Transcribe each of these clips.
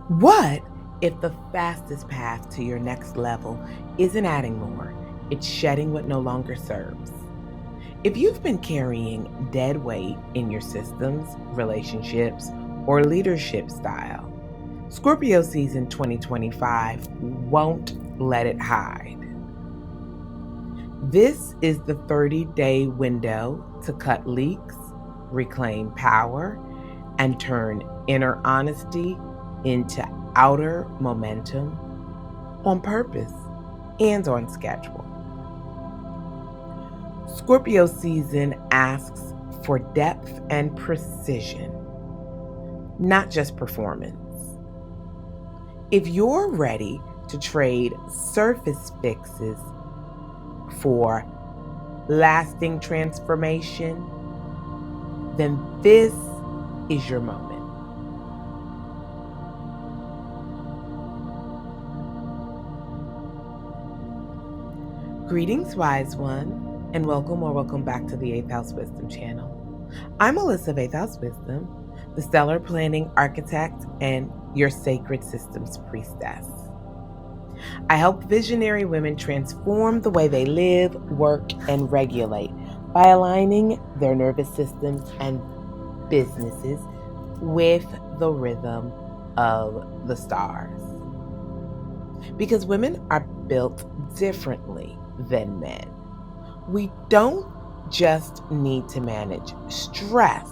What if the fastest path to your next level isn't adding more, it's shedding what no longer serves? If you've been carrying dead weight in your systems, relationships, or leadership style, Scorpio season 2025 won't let it hide. This is the 30-day window to cut leaks, reclaim power, and turn inner honesty into outer momentum on purpose and on schedule. Scorpio season asks for depth and precision, not just performance. If you're ready to trade surface fixes for lasting transformation, then this is your moment. Greetings, wise one, and welcome back to the 8th House Wisdom channel. I'm Alyssa of 8th House Wisdom, the stellar planning architect and your sacred systems priestess. I help visionary women transform the way they live, work, and regulate by aligning their nervous systems and businesses with the rhythm of the stars. Because women are built differently than men. We don't just need to manage stress.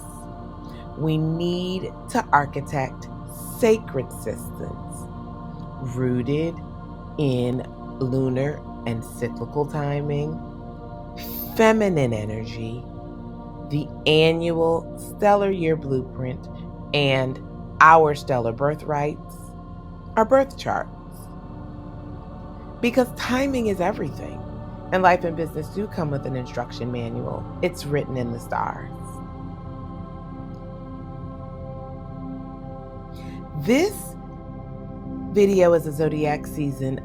We need to architect sacred systems rooted in lunar and cyclical timing, feminine energy, the annual stellar year blueprint, and our stellar birthrights, our birth charts. Because timing is everything, and life and business do come with an instruction manual. It's written in the stars. This video is a zodiac season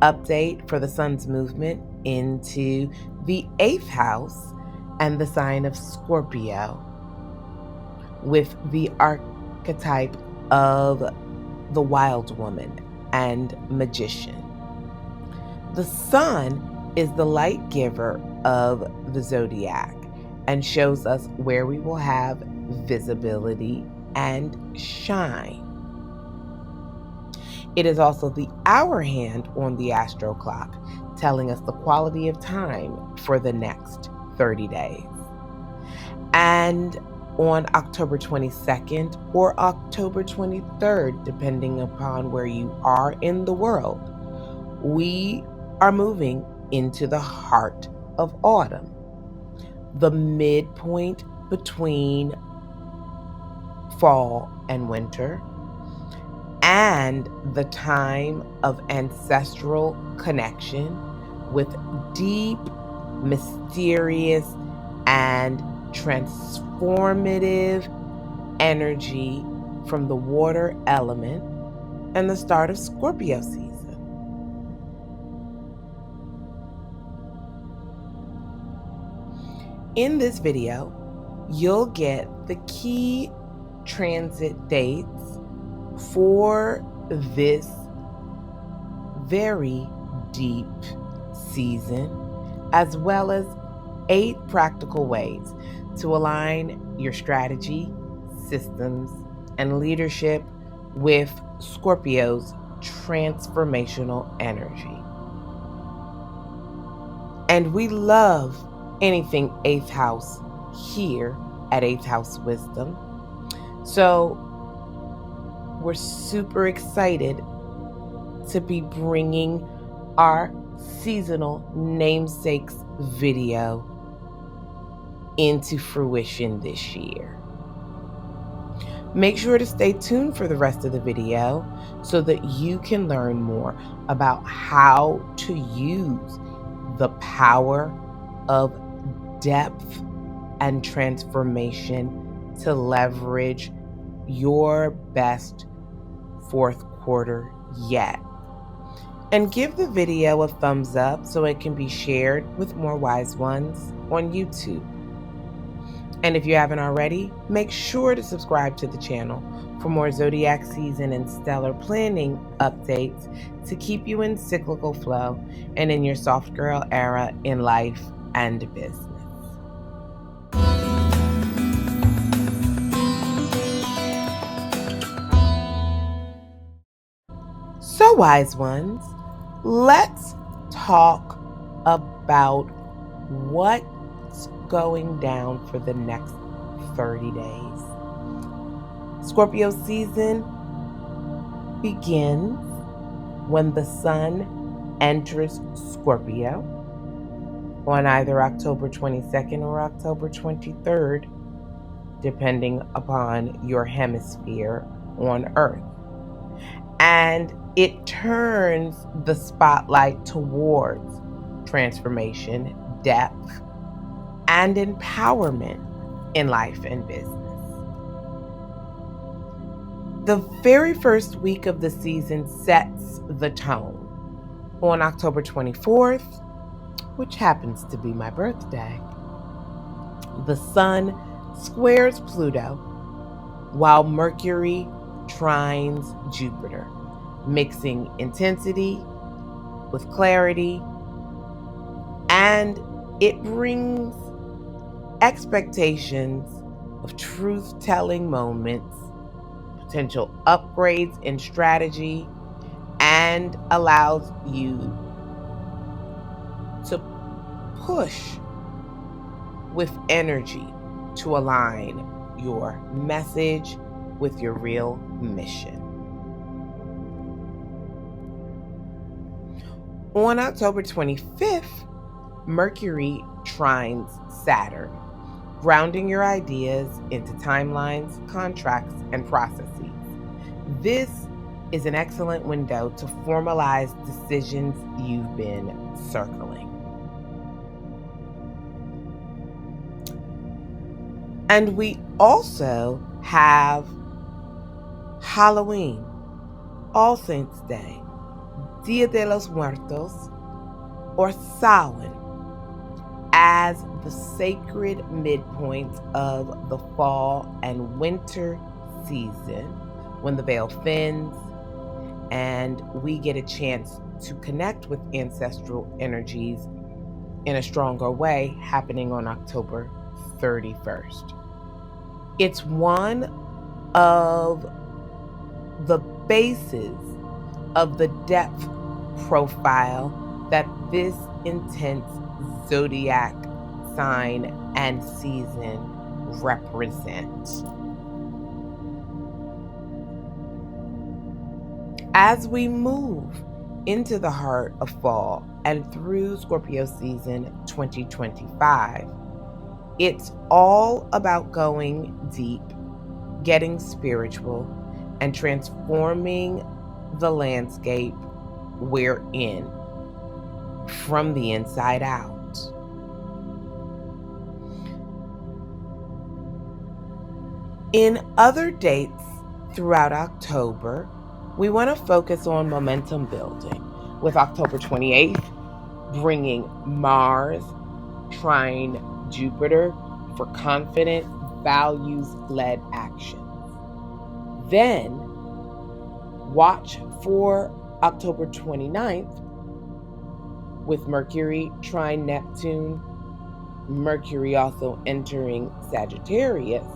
update for the sun's movement into the 8th house and the sign of Scorpio, with the archetype of the wild woman and magician. The sun is the light giver of the zodiac and shows us where we will have visibility and shine. It is also the hour hand on the astro clock, telling us the quality of time for the next 30 days. And on October 22nd or October 23rd, depending upon where you are in the world, we are moving into the heart of autumn, the midpoint between fall and winter, and the time of ancestral connection with deep, mysterious, and transformative energy from the water element and the start of Scorpio season. In this video, you'll get the key transit dates for this very deep season, as well as 8 practical ways to align your strategy, systems, and leadership with Scorpio's transformational energy. And we love anything 8th house here at 8th House Wisdom. So we're super excited to be bringing our seasonal namesakes video into fruition this year. Make sure to stay tuned for the rest of the video so that you can learn more about how to use the power of depth and transformation to leverage your best 4th quarter yet. And give the video a thumbs up so it can be shared with more wise ones on YouTube. And if you haven't already, make sure to subscribe to the channel for for more zodiac season and stellar planning updates to keep you in cyclical flow and in your soft girl era in life and business. So, wise ones, let's talk about what's going down for the next 30 days. Scorpio season begins when the sun enters Scorpio on either October 22nd or October 23rd, depending upon your hemisphere on Earth. And it turns the spotlight towards transformation, depth, and empowerment in life and business. The very first week of the season sets the tone. On October 24th, which happens to be my birthday, the sun squares Pluto while Mercury trines Jupiter, mixing intensity with clarity, and it brings expectations of truth-telling moments, potential upgrades in strategy, and allows you to push with energy to align your message with your real mission. On October 25th, Mercury trines Saturn, grounding your ideas into timelines, contracts, and processes. This is an excellent window to formalize decisions you've been circling. And we also have Halloween, All Saints' Day, Dia de los Muertos, or Samhain, as the sacred midpoint of the fall and winter season, when the veil thins and we get a chance to connect with ancestral energies in a stronger way, happening on October 31st. It's one of the bases of the depth profile that this intense zodiac sign and season represent. As we move into the heart of fall and through Scorpio season 2025, it's all about going deep, getting spiritual, and transforming the landscape we're in from the inside out. In other dates throughout October, we want to focus on momentum building, with October 28th bringing Mars trine Jupiter for confident, values-led action. Then, watch for October 29th with Mercury trine Neptune, Mercury also entering Sagittarius,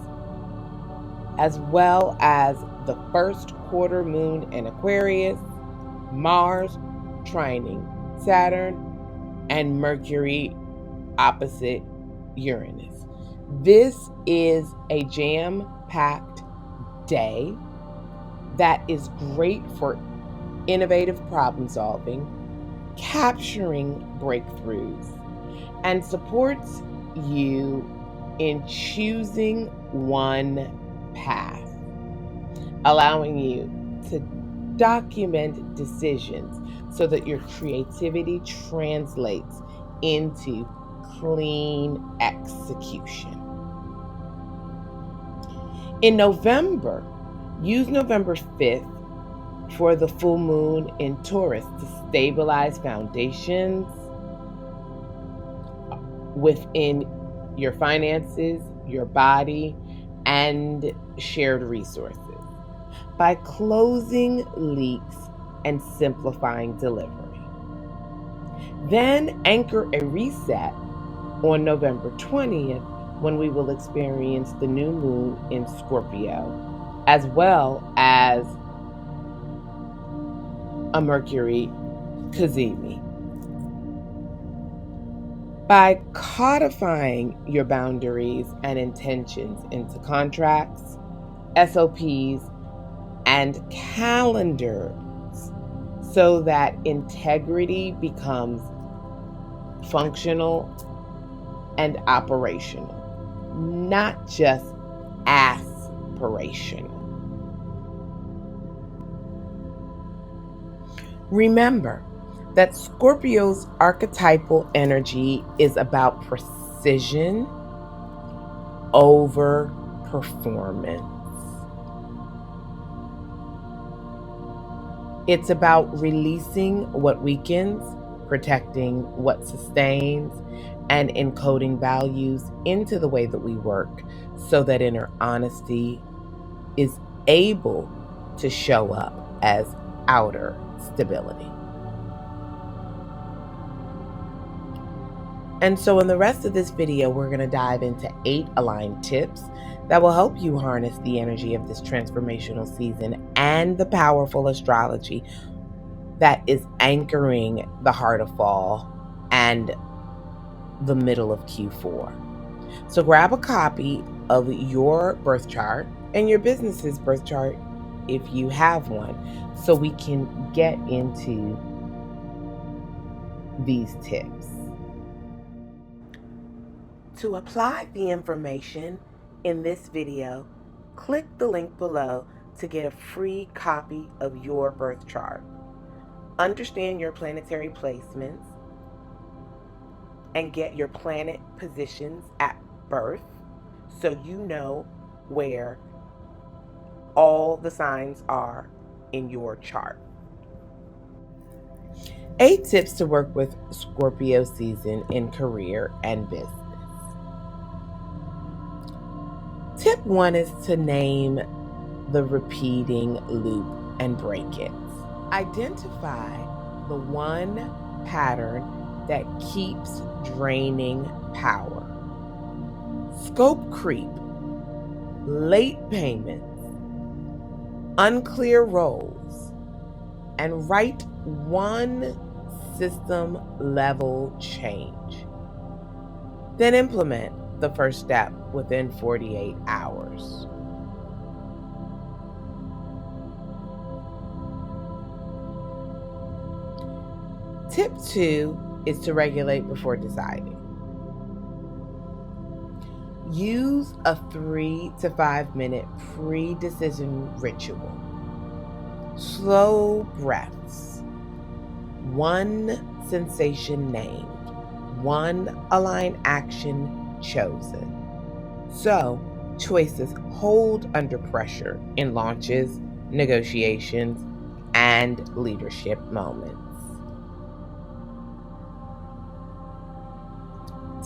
as well as the first quarter moon in Aquarius, Mars trining Saturn, and Mercury opposite Uranus. This is a jam-packed day that is great for innovative problem solving, capturing breakthroughs, and supports you in choosing one path, allowing you to document decisions so that your creativity translates into clean execution. In November, use November 5th for the full moon in Taurus to stabilize foundations within your finances, your body, and shared resources. by closing leaks and simplifying delivery. Then anchor a reset on November 20th, when we will experience the new moon in Scorpio, as well as a Mercury cazimi. By codifying your boundaries and intentions into contracts, SOPs, and calendars, so that integrity becomes functional and operational, not just aspirational. Remember that Scorpio's archetypal energy is about precision over performance. It's about releasing what weakens, protecting what sustains, and encoding values into the way that we work, so that inner honesty is able to show up as outer stability. And so in the rest of this video, we're going to dive into 8 aligned tips that will help you harness the energy of this transformational season and the powerful astrology that is anchoring the heart of fall and the middle of Q4. So grab a copy of your birth chart and your business's birth chart if you have one, so we can get into these tips. To apply the information in this video, click the link below to get a free copy of your birth chart. Understand your planetary placements and get your planet positions at birth, so you know where all the signs are in your chart. 8 tips to work with Scorpio season in career and business. Tip 1 is to name the repeating loop and break it. Identify the one pattern that keeps draining power. Scope creep, late payments, unclear roles, and write one system level change. Then implement the first step within 48 hours. Tip 2 is to regulate before deciding. Use a 3 to 5 minute pre-decision ritual. Slow breaths. One sensation named. One aligned action chosen. So, choices hold under pressure in launches, negotiations, and leadership moments.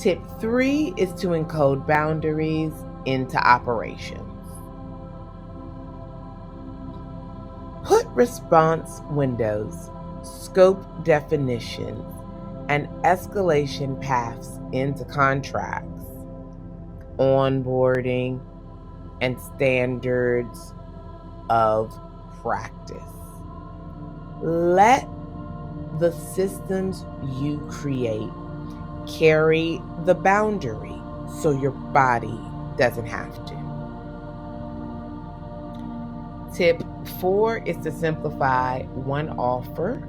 Tip 3 is to encode boundaries into operations. Put response windows, scope definitions, and escalation paths into contracts, onboarding, and standards of practice. Let the systems you create carry the boundary so your body doesn't have to. Tip 4 is to simplify one offer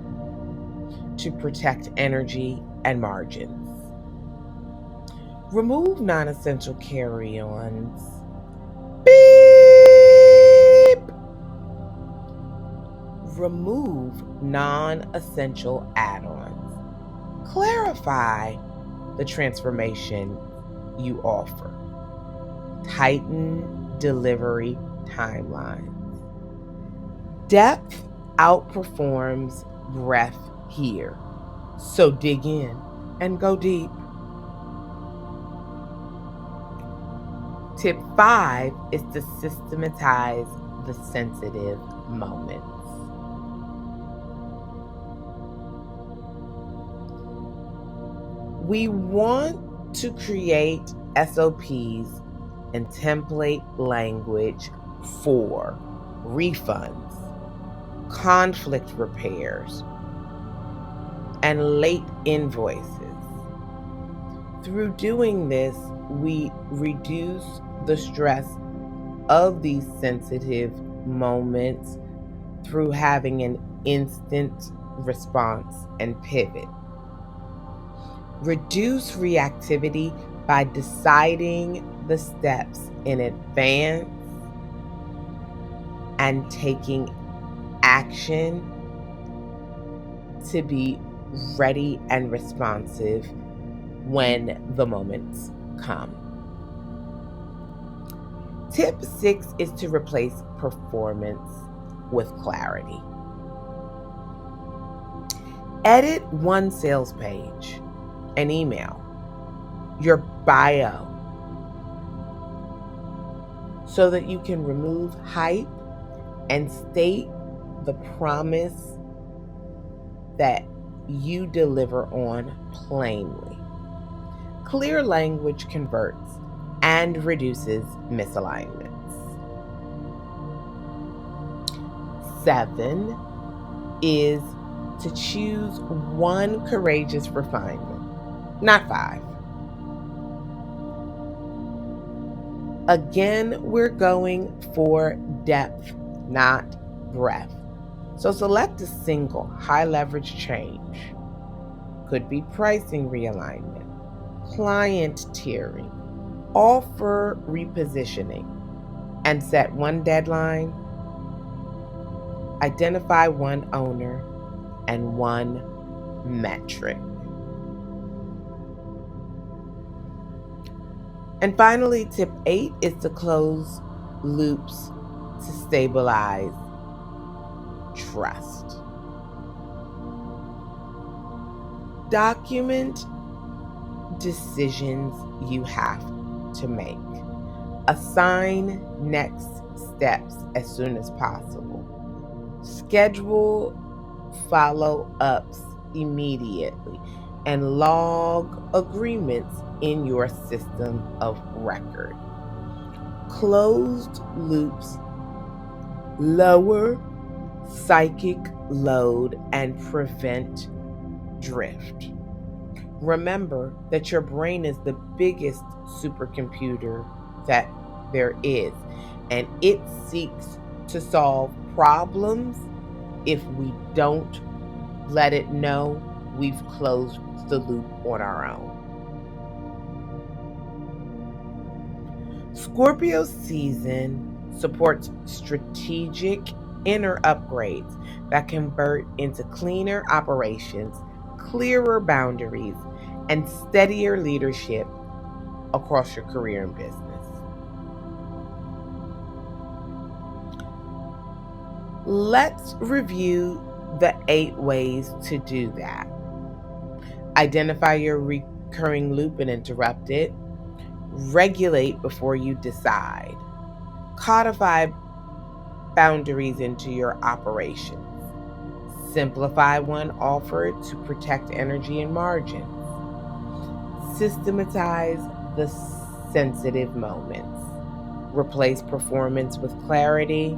to protect energy and margins. Remove non-essential carry-ons. Beep! Remove non-essential add-ons. Clarify the transformation you offer. Tighten delivery timelines. Depth outperforms breadth here, so dig in and go deep. Tip 5 is to systematize the sensitive moments. We want to create SOPs and template language for refunds, conflict repairs, and late invoices. Through doing this, we reduce the stress of these sensitive moments through having an instant response and pivot. Reduce reactivity by deciding the steps in advance and taking action to be ready and responsive when the moments come. Tip 6 is to replace performance with clarity. Edit one sales page, an email, your bio, so that you can remove hype and state the promise that you deliver on plainly. Clear language converts and reduces misalignments. 7 is to choose one courageous refinement, not 5. Again, we're going for depth, not breadth. So select a single high leverage change. Could be pricing realignment, client tiering, offer repositioning, and set one deadline. Identify one owner and one metric. And finally, tip 8 is to close loops to stabilize trust. Document decisions you have to make. Assign next steps as soon as possible. Schedule follow-ups immediately and log agreements in your system of record. Closed loops lower psychic load and prevent drift. Remember that your brain is the biggest supercomputer that there is, and it seeks to solve problems. If we don't let it know we've closed the loop on our own. Scorpio season supports strategic inner upgrades that convert into cleaner operations, clearer boundaries, and steadier leadership across your career and business. Let's review the 8 ways to do that. Identify your recurring loop and interrupt it. Regulate before you decide. Codify boundaries into your operations. Simplify one offer to protect energy and margins. Systematize the sensitive moments. Replace performance with clarity.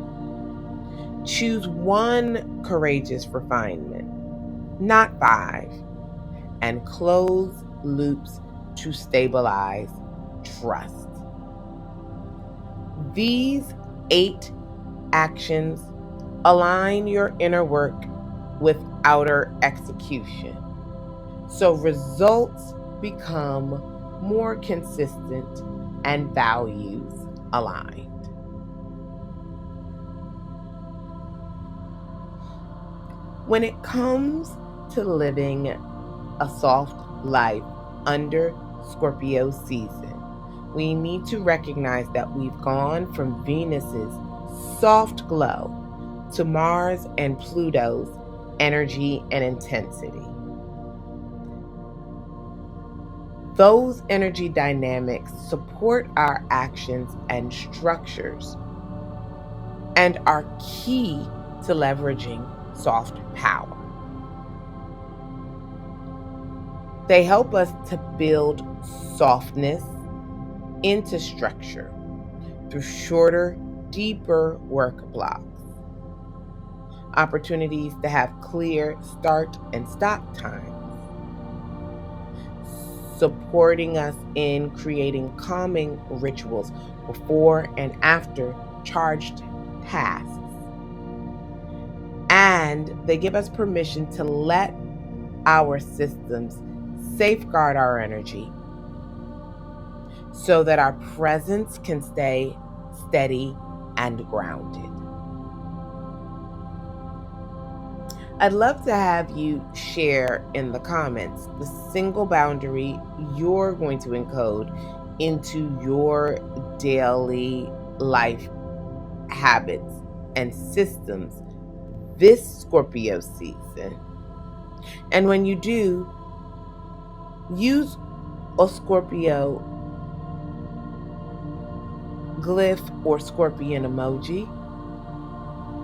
Choose one courageous refinement, not 5, and close loops to stabilize trust. These 8 actions align your inner work with outer execution, so results become more consistent and values aligned. When it comes to living a soft life under Scorpio season, we need to recognize that we've gone from Venus's soft glow to Mars and Pluto's energy and intensity. Those energy dynamics support our actions and structures, and are key to leveraging soft power. They help us to build softness into structure through shorter, deeper work blocks. Opportunities to have clear start and stop times. Supporting us in creating calming rituals before and after charged tasks. And they give us permission to let our systems safeguard our energy so that our presence can stay steady and grounded. I'd love to have you share in the comments the single boundary you're going to encode into your daily life habits and systems this Scorpio season. And when you do, use a Scorpio glyph or scorpion emoji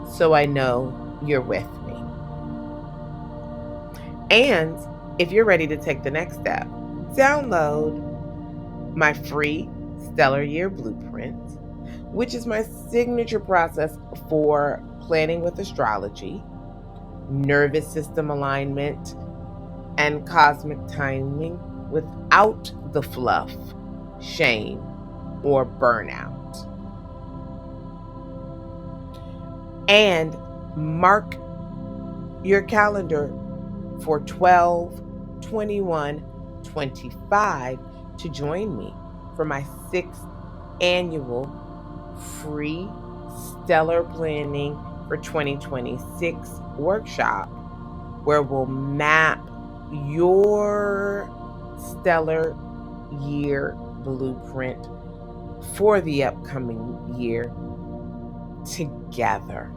so I know you're with me. And if you're ready to take the next step, download my free Stellar Year Blueprint, which is my signature process for planning with astrology, nervous system alignment, and cosmic timing without the fluff, shame, or burnout. And mark your calendar for 12/21/25 to join me for my 6th annual free Stellar Planning for 2026 workshop, where we'll map your stellar year blueprint for the upcoming year together.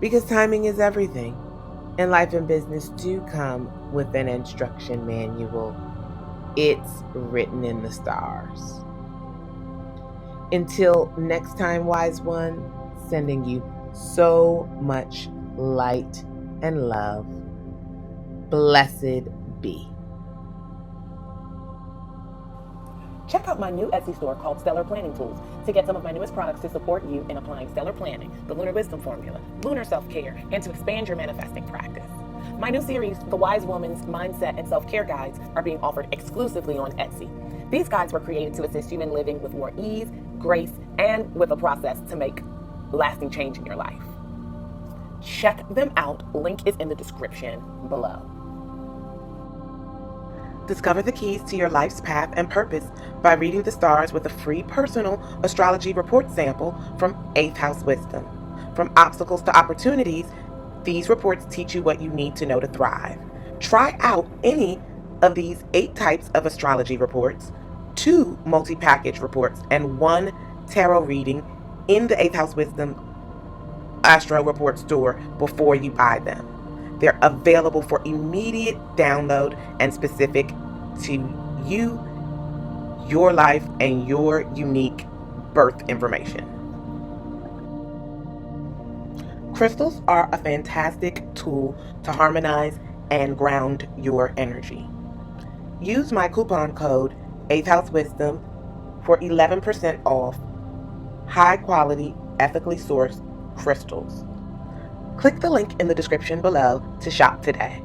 Because timing is everything, and life and business do come with an instruction manual. It's written in the stars. Until next time, wise one, sending you so much light and love. Blessed be. Check out my new Etsy store called Stellar Planning Tools to get some of my newest products to support you in applying stellar planning, the lunar wisdom formula, lunar self-care, and to expand your manifesting practice. My new series, The Wise Woman's Mindset and Self-Care Guides, are being offered exclusively on Etsy. These guides were created to assist you in living with more ease, grace, and with a process to make lasting change in your life. Check them out. Link is in the description below. Discover the keys to your life's path and purpose by reading the stars with a free personal astrology report sample from 8th House Wisdom. From obstacles to opportunities, these reports teach you what you need to know to thrive. Try out any of these 8 types of astrology reports, 2 multi-package reports, and 1 tarot reading in the 8th House Wisdom Astro Report store before you buy them. They're available for immediate download and specific to you, your life, and your unique birth information. Crystals are a fantastic tool to harmonize and ground your energy. Use my coupon code 8th House Wisdom for 11% off high quality, ethically sourced crystals. Click the link in the description below to shop today.